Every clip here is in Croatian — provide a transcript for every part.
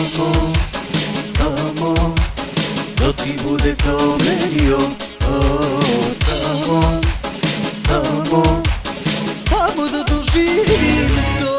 Samo, samo, da ti bude kao meni, samo, samo, samo da doživim to.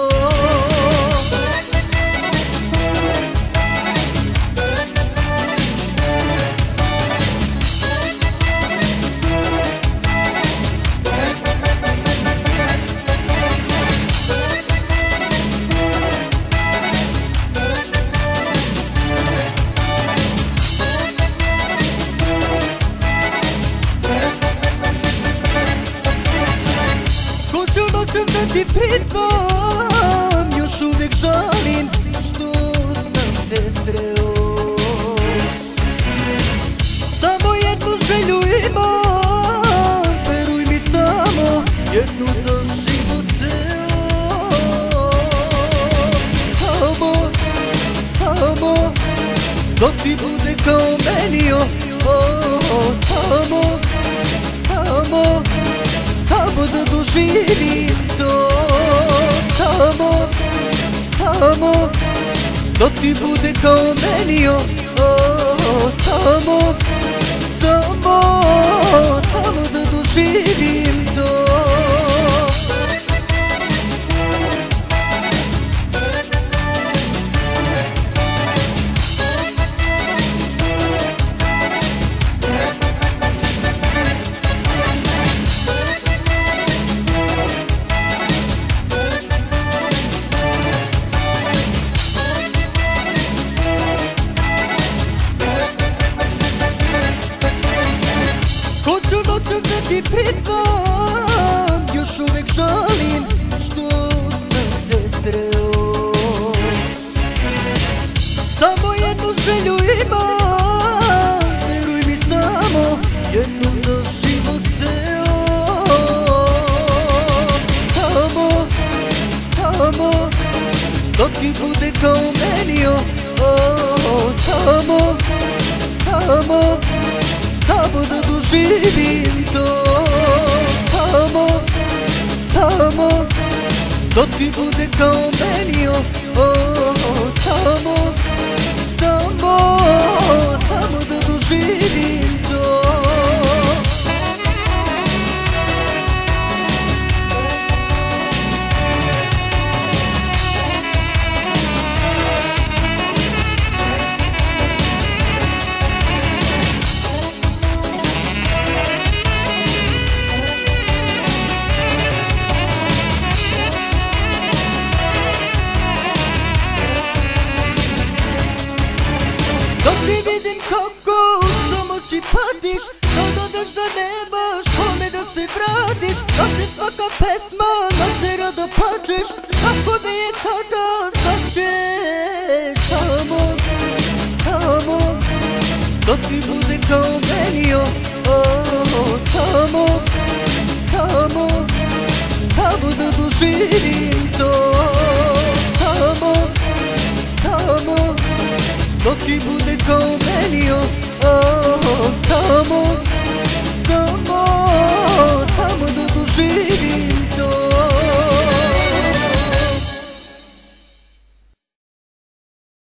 Da ti priznam, još uvijek žalim što sam te sreo. Samo jednu želju imam, veruj mi, samo jednu za život ceo. Samo, samo, da ti bude kao meni, samo, samo, samo da doživim to. Samo, samo, da ti bude kao meni, samo, samo, samo da doživim to. Hoću noćas da ti priznam, još uvijek žalim što sam te sreo. Samo jednu želju imam, veruj mi, samo jednu za život ceo. Samo, samo, da ti bude kao meni, samo, samo, samo da doživim to. Samo, samo, da ti bude kao meni, samo, samo, samo da doživim to. Dok ti vidim kako samo oči patiš, kao dodaš da nemaš kome da se vratiš. Dok ti svaka pesma natera da plačeš, kako da je tada sačeš. Samo, samo, da ti bude kao meni, samo, samo, samo da doživim to. Samo, samo, da ti bude kao